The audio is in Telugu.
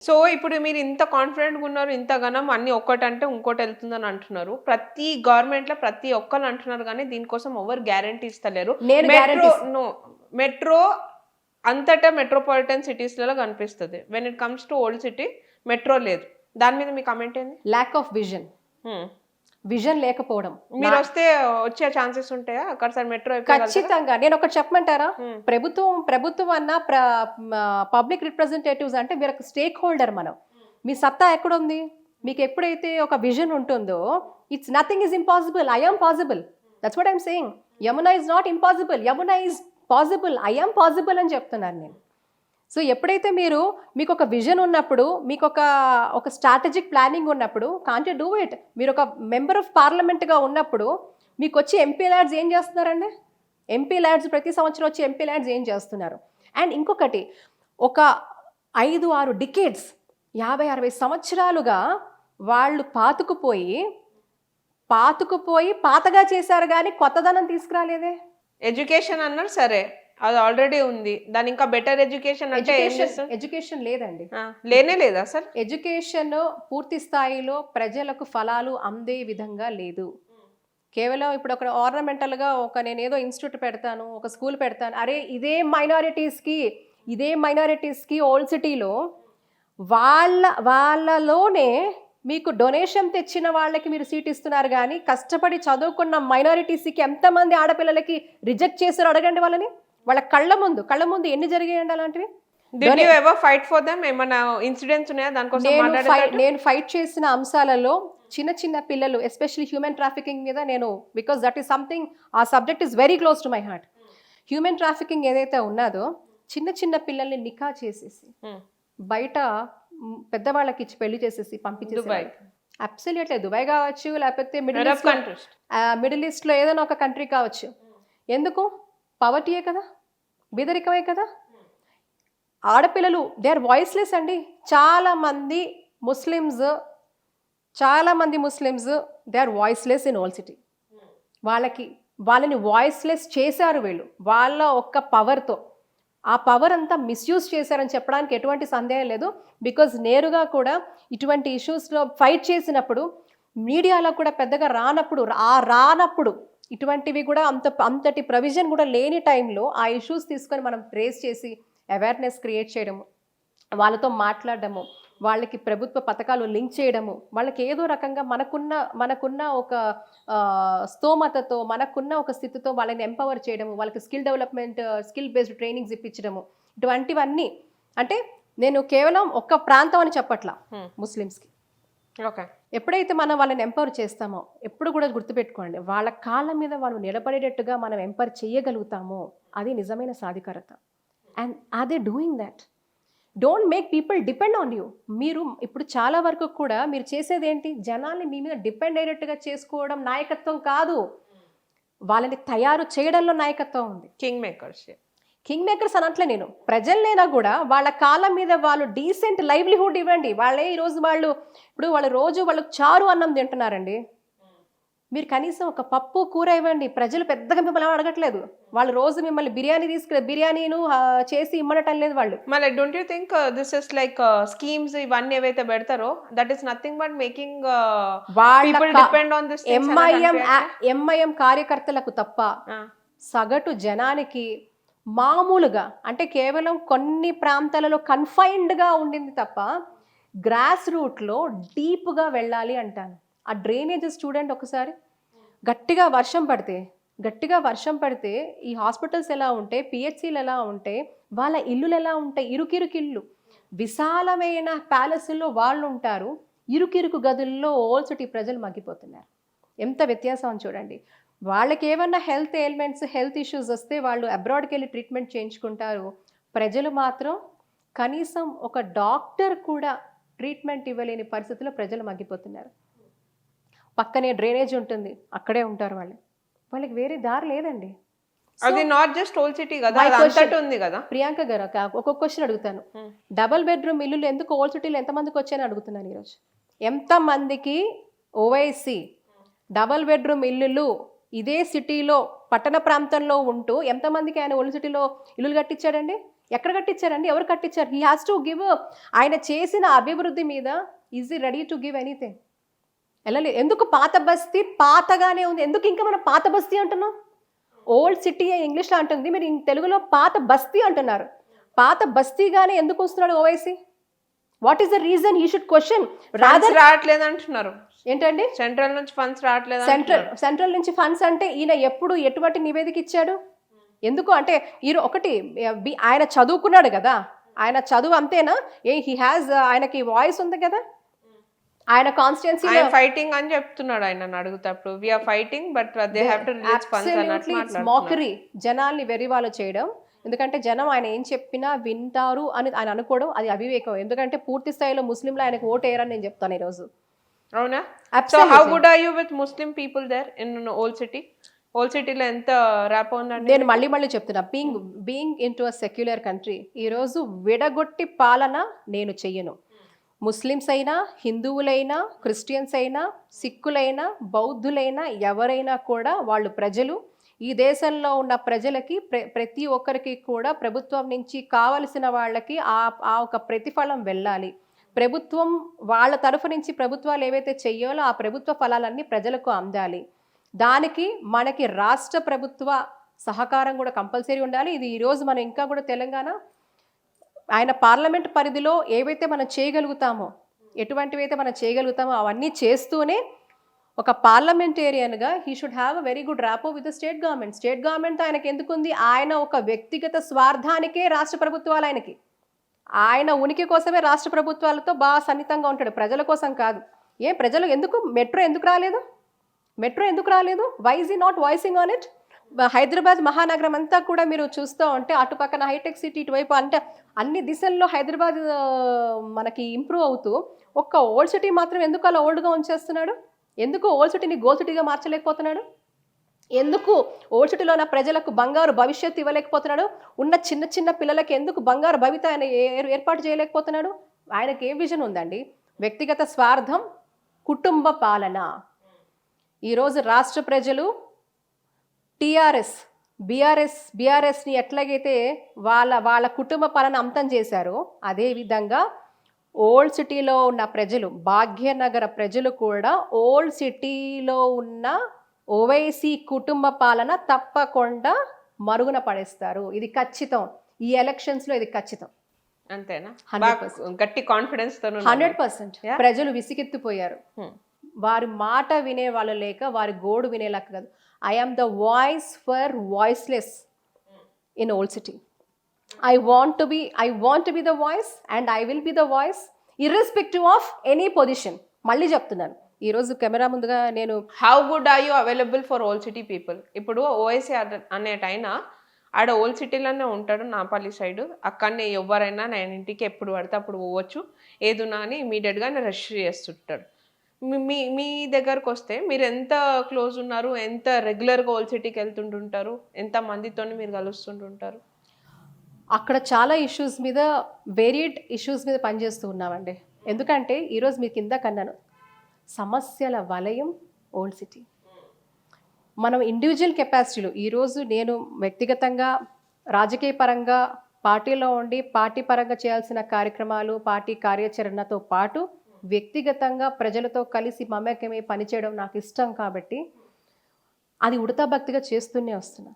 సో ఇప్పుడు మీరు ఇంత కాన్ఫిడెంట్‌గా ఉన్నారు. ఇంత ఘనం అన్నీ ఒక్కటంటే ఇంకోటి ఎళ్తుందని అంటున్నారు. ప్రతి గవర్నమెంట్‌లో ప్రతి ఒక్కళ్ళు అంటున్నారు గానీ దీనికోసం ఎవ్వరు గ్యారంటీ ఇస్తలేరు. నేను మెట్రో గ్యారంటీస్ నో మెట్రో అంతటా మెట్రోపాలిటన్ సిటీస్‌లలో కనిపిస్తది. When it comes to old city metro లేదు. దాని మీద మీ కామెంట్ ఏంది? Lack of vision. హ్మ్. విజన్ లేకపోవడం. మీరొస్తే వచ్చే ఛాన్సెస్ ఉంటాయా? అక్కడ మెట్రో ఎక్కగలుగుతారా? ఖచ్చితంగా. నేనొకటి చెప్పమంటారా? హ్మ్. ప్రభుత్వం అన్నా పబ్లిక్ రిప్రజెంటేటివ్స్ అంటే మీరొక స్టేక్ హోల్డర్ మనం. మీ సత్తా ఎక్కడుంది? మీకు ఎప్పుడైతే ఒక విజన్ ఉంటుందో it's nothing is impossible. I am possible. That's what I'm saying. Yamuna is not impossible. Yamuna is possible. I am possible అని చెప్తున్నాను నేను. సో ఎప్పుడైతే మీకు ఒక విజన్ ఉన్నప్పుడు, మీకు ఒక స్ట్రాటజిక్ ప్లానింగ్ ఉన్నప్పుడు కాంట్ యూ డూ ఇట్. మీరు ఒక మెంబర్ ఆఫ్ పార్లమెంట్గా ఉన్నప్పుడు మీకు వచ్చి ఎంపీ ల్యాడ్స్ ఏం చేస్తున్నారండి? ఎంపీ ల్యాడ్స్ ప్రతి సంవత్సరం వచ్చి ఎంపీ ల్యాడ్స్ ఏం చేస్తున్నారు? అండ్ ఇంకొకటి, ఒక 5-6 డికేడ్స్ 50-60 సంవత్సరాలుగా వాళ్ళు పాతుకుపోయి పాతగా చేశారు కానీ కొత్తదనం తీసుకురాలేదే. ఎడ్యుకేషన్ అన్నారు సరే. అది ఆల్రెడీ ఉంది. దాని ఇంకా బెటర్ ఎడ్యుకేషన్ అంటే ఎడ్యుకేషన్ లేదండి. లేనే లేదా అసలు? ఎడ్యుకేషన్ పూర్తి స్థాయిలో ప్రజలకు ఫలాలు అందే విధంగా లేదు. కేవలం ఇప్పుడు ఒక ఆర్నమెంటల్గా నేనేదో ఇన్స్టిట్యూట్ పెడతాను, ఒక స్కూల్ పెడతాను, అరే ఇదే మైనారిటీస్కి ఓల్డ్ సిటీలో వాళ్ళలోనే మీకు డొనేషన్ తెచ్చిన వాళ్ళకి మీరు సీట్ ఇస్తున్నారు కానీ కష్టపడి చదువుకున్న మైనారిటీస్కి ఎంతమంది ఆడపిల్లలకి రిజెక్ట్ చేశారు అడగండి వాళ్ళని. వాళ్ళ కళ్ళ ముందు ఎన్ని జరిగాయండి అలాంటివి? నేను ఫైట్ చేసిన అంశాలలో చిన్న పిల్లలు, ఎస్పెషల్లీ హ్యూమన్ ట్రాఫికింగ్ మీద నేను, బికాస్ దట్ ఈస్ సంథింగ్, ఆ subject is very close to my heart. Human trafficking ఏదైతే ఉన్నదో చిన్న పిల్లల్ని నికా చేసేసి బయట పెద్దవాళ్ళకి ఇచ్చి పెళ్లి చేసేసి పంపించేసి, అబ్సల్యూట్లీ దుబాయ్ కావచ్చు, లేకపోతే మిడిల్ ఈస్ట్లో ఏదైనా ఒక కంట్రీ కావచ్చు. ఎందుకు? పవర్టీయే కదా, బీదరికమే కదా. ఆడపిల్లలు దే ఆర్ వాయిస్లెస్ అండి. చాలామంది Muslims they are voiceless in old city. వాళ్ళని వాయిస్లెస్ చేశారు వీళ్ళు వాళ్ళ ఒక్క పవర్తో. ఆ పవర్ అంతా మిస్యూజ్ చేశారని చెప్పడానికి ఎటువంటి సందేహం లేదు. బికాజ్ నేరుగా కూడా ఇటువంటి ఇష్యూస్లో ఫైట్ చేసినప్పుడు మీడియాలో కూడా పెద్దగా రానప్పుడు ఇటువంటివి కూడా అంతటి ప్రొవిజన్ కూడా లేని టైంలో ఆ ఇష్యూస్ తీసుకొని మనం రేస్ చేసి అవేర్నెస్ క్రియేట్ చేయడము, వాళ్ళతో మాట్లాడడము, వాళ్ళకి ప్రభుత్వ పథకాలు లింక్ చేయడము, వాళ్ళకి ఏదో రకంగా మనకున్న ఒక స్తోమతతో, మనకున్న ఒక స్థితితో వాళ్ళని ఎంపవర్ చేయడము, వాళ్ళకి స్కిల్ బేస్డ్ ట్రైనింగ్స్ ఇప్పించడము, ఇటువంటివన్నీ. అంటే నేను కేవలం ఒక్క ప్రాంతం అని చెప్పట్లా ముస్లిమ్స్కి. ఓకే, ఎప్పుడైతే మనం వాళ్ళని ఎంపవర్ చేస్తామో, ఎప్పుడు కూడా గుర్తుపెట్టుకోండి, వాళ్ళ కాళ్ళ మీద వాళ్ళు నిలబడేటట్టుగా మనం ఎంపవర్ చేయగలుగుతామో అది నిజమైన సాధికారత. And are they doing that? Don't make people depend on you. మీరు ఇప్పుడు చాలా వరకు కూడా మీరు చేసేది ఏంటి? జనాల్ని మీ మీద డిపెండ్ అయ్యేటట్టుగా చేసుకోవడం నాయకత్వం కాదు, వాళ్ళని తయారు చేయడంలో నాయకత్వం ఉంది. కింగ్ మేకర్స్ అనట్లే నేను. ప్రజలైనా కూడా వాళ్ళ కాళ్ళ మీద వాళ్ళు డీసెంట్ లైవ్లీహుడ్ ఇవ్వండి. వాళ్ళు చారు అన్నం తింటున్నారండి, మీరు కనీసం ఒక పప్పు కూర ఇవ్వండి. ప్రజలు పెద్దగా మిమ్మల్ని అడగట్లేదు. వాళ్ళు రోజు మిమ్మల్ని బిర్యానీను చేసి ఇమ్మడటం లేదు వాళ్ళు. మళ్ళీ don't you think this is like schemes ఇవన్నీ ఏవైతే పెడతారో that is nothing but making people depend on this. MIM కార్యకర్తలకు తప్ప సగటు జనానికి మామూలుగా, అంటే కేవలం కొన్ని ప్రాంతాలలో కన్ఫైన్డ్గా ఉండింది తప్ప గ్రాస్ రూట్లో డీప్గా వెళ్ళాలి అంటాను. ఆ డ్రైనేజెస్ చూడండి ఒకసారి. గట్టిగా వర్షం పడితే ఈ హాస్పిటల్స్ ఎలా ఉంటాయి, పిహెచ్సిలు ఎలా ఉంటాయి, వాళ్ళ ఇల్లులు ఎలా ఉంటాయి? ఇరుకిరుకిల్లు. విశాలమైన ప్యాలెస్లో వాళ్ళు ఉంటారు, ఇరుకిరుకు గదుల్లో ఓల్డ్ సిటీ ప్రజలు మగ్గిపోతున్నారు. ఎంత వ్యత్యాసం చూడండి. వాళ్ళకి ఏమన్నా హెల్త్ ఇష్యూస్ వస్తే వాళ్ళు అబ్రాడ్కి వెళ్ళి ట్రీట్మెంట్ చేయించుకుంటారు. ప్రజలు మాత్రం కనీసం ఒక డాక్టర్ కూడా ట్రీట్మెంట్ ఇవ్వలేని పరిస్థితిలో ప్రజలు మగ్గిపోతున్నారు. పక్కనే డ్రైనేజ్ ఉంటుంది, అక్కడే ఉంటారు వాళ్ళకి వేరే దారి లేదండి. అది నాట్ జస్ట్ ఓల్డ్ సిటీ కదా, అంతటా ఉంది కదా. ప్రియాంక గారు, ఒక్కొక్క క్వశ్చన్ అడుగుతాను. డబుల్ బెడ్రూమ్ ఇల్లులు ఎందుకు ఓల్డ్ సిటీలో ఎంతమందికి వచ్చాయని అడుగుతున్నాను ఈరోజు. ఎంతమందికి ఓవైసీ డబుల్ బెడ్రూమ్ ఇల్లులు ఇదే సిటీలో పట్టణ ప్రాంతంలో ఉంటూ ఎంతమందికి ఆయన ఓల్డ్ సిటీలో ఇల్లులు కట్టించాడండి? ఎక్కడ కట్టించారండి? ఎవరు కట్టించారు? He has to give. ఆయన చేసిన అభివృద్ధి మీద ఈజ్ ఈ రెడీ టు గివ్ ఎనీథింగ్? వెళ్ళలేదు. ఎందుకు పాత బస్తీ పాతగానే ఉంది? ఎందుకు ఇంకా మనం పాత బస్తీ అంటున్నాం? ఓల్డ్ సిటీ ఇంగ్లీష్లో అంటుంది, మీరు తెలుగులో పాత బస్తీ అంటున్నారు. పాత బస్తీగానే ఎందుకు వస్తున్నాడు Owaisi? What is the reason? He should question. రావట్లేదు అంటున్నారు ఏంటండి? సెంట్రల్ నుంచి ఫండ్స్ రావట్లేదు. సెంట్రల్ నుంచి ఫండ్స్ అంటే ఈయన ఎప్పుడు ఎటువంటి నివేదిక ఇచ్చాడు? ఎందుకు అంటే ఒకటి ఆయన చదువుకున్నాడు కదా, ఆయన చదువు అంతేనా? హీ హ్యాస్, ఆయనకి వాయిస్ ఉంది కదా, ఆయన కాన్స్టిట్యున్సీ ఫైటింగ్ అని చెప్తున్నాడు. ఆయన అడుగుతాప్పుడు we are fighting but they have to release funds అన్నట్లు మాట్లాడుతున్నారు. మోకరీ, జనాల్ని వెర్రివాళ్ళు చేయడం. ఎందుకంటే జనం ఆయన ఏం చెప్పినా వింటారు అని ఆయన అనుకోవడం అది అవివేకం. ఎందుకంటే పూర్తి స్థాయిలో ముస్లింలు ఆయనకు ఓటు వేయరని నేను చెప్తాను ఈరోజు. అవునా? So how good are you with Muslim people there in old city? Old సిటీలో ఎంత ర్యాప్ ఉందండి? నేను మళ్ళీ చెప్తున్నా, being in to a secular country, ఈరోజు విడగొట్టి పాలన నేను చెయ్యను. ముస్లిమ్స్ అయినా, హిందువులైనా, క్రిస్టియన్స్ అయినా, సిక్కులైనా, బౌద్ధులైనా, ఎవరైనా కూడా వాళ్ళు ప్రజలు. ఈ దేశంలో ఉన్న ప్రజలకి ప్రతి ఒక్కరికి కూడా ప్రభుత్వం నుంచి కావలసిన వాళ్ళకి ఆ ఒక ప్రతిఫలం వెళ్ళాలి. ప్రభుత్వం వాళ్ళ తరఫు నుంచి ప్రభుత్వాలు ఏవైతే చెయ్యాలో ఆ ప్రభుత్వ ఫలాలన్నీ ప్రజలకు అందాలి. దానికి మనకి రాష్ట్ర ప్రభుత్వ సహకారం కూడా కంపల్సరీ ఉండాలి. ఇది ఈరోజు మనం ఇంకా కూడా తెలంగాణ ఆయన పార్లమెంట్ పరిధిలో ఏవైతే మనం చేయగలుగుతామో, ఎటువంటివైతే మనం చేయగలుగుతామో అవన్నీ చేస్తూనే ఒక పార్లమెంటేరియన్గా he should have a very good rapport with the state government. State government ఆయనకి ఎందుకుంది? ఆయన ఒక వ్యక్తిగత స్వార్థానికే రాష్ట్ర ప్రభుత్వాలు ఆయనకి. ఆయన ఉనికి కోసమే రాష్ట్ర ప్రభుత్వాలతో బాగా సన్నిహితంగా ఉంటాడు, ప్రజల కోసం కాదు. ప్రజలు ఎందుకు మెట్రో ఎందుకు రాలేదు? Why is he not voicing on it? Hyderabad మహానగరం అంతా కూడా మీరు చూస్తూ ఉంటే అటు పక్కన హైటెక్ సిటీ, ఇటువైపు అంటే అన్ని దిశల్లో హైదరాబాద్ మనకి ఇంప్రూవ్ అవుతూ ఒక్క ఓల్డ్ సిటీ మాత్రం ఎందుకు అలా ఓల్డ్గా ఉంచేస్తున్నాడు? ఎందుకు ఓల్డ్ సిటీని గోల్డ్ సిటీగా మార్చలేకపోతున్నాడు? ఎందుకు ఓల్డ్ సిటీలో ఉన్న ప్రజలకు బంగారు భవిష్యత్తు ఇవ్వలేకపోతున్నాడు? ఉన్న చిన్న చిన్న పిల్లలకి ఎందుకు బంగారు భవిత ఆయన ఏర్పాటు చేయలేకపోతున్నాడు? ఆయనకి ఏం విజన్ ఉందండి? వ్యక్తిగత స్వార్థం, కుటుంబ పాలన. ఈరోజు రాష్ట్ర ప్రజలు బీఆర్ఎస్ని ఎట్లాగైతే వాళ్ళ కుటుంబ పాలన అంతం చేశారో అదేవిధంగా ఓల్డ్ సిటీలో ఉన్న ప్రజలు, భాగ్యనగర ప్రజలు కూడా ఓల్డ్ సిటీలో ఉన్న ఓవైసీ కుటుంబ పాలన తప్పకుండా మరుగున పడేస్తారు. ఇది ఖచ్చితం. ఈ ఎలక్షన్స్లో ఇది ఖచ్చితం. అంతేనా? గట్టి కాన్ఫిడెన్స్ తో 100% ప్రజలు విసిగెత్తిపోయారు. వారి మాట వినే వాళ్ళు లేక, వారి గోడు వినేలాక కాదు. I am the voice for voiceless in old city. I want to be the voice and I will be the voice irrespective of any position. మళ్ళీ చెప్తున్నాను, ఈరోజు కెమెరా ముందుగా నేను how good are you available for old city people? ఇప్పుడు ఓవైసీ అనేటైనా ఆడ ఓల్డ్ సిటీలోనే ఉంటాడు, నాపల్లి సైడ్. అక్కడనే ఎవరైనా నేను ఇంటికి ఎప్పుడు పడితే అప్పుడు పోవచ్చు, ఏదున్నా అని ఇమీడియట్గా రష్ చేస్తుంటాడు. మీ దగ్గరకు వస్తే మీరు ఎంత క్లోజ్ ఉన్నారు? ఎంత రెగ్యులర్గా ఓల్డ్ సిటీకి వెళ్తుంటుంటారు? ఎంత మందితో మీరు కలుస్తుంటుంటారు? అక్కడ చాలా ఇష్యూస్ మీద, వేరియడ్ ఇష్యూస్ మీద పనిచేస్తూ ఉన్నామండి. ఎందుకంటే ఈరోజు మీకు కింద కన్నాను, సమస్యల వలయం ఓల్డ్ సిటీ. మనం ఇండివిజువల్ కెపాసిటీలు, ఈరోజు నేను వ్యక్తిగతంగా రాజకీయ పరంగా పార్టీలో ఉండి పార్టీ పరంగా చేయాల్సిన కార్యక్రమాలు, పార్టీ కార్యాచరణతో పాటు వ్యక్తిగతంగా ప్రజలతో కలిసి మమేకమై పనిచేయడం నాకు ఇష్టం కాబట్టి అది ఉడతా భక్తిగా చేస్తూనే వస్తున్నా.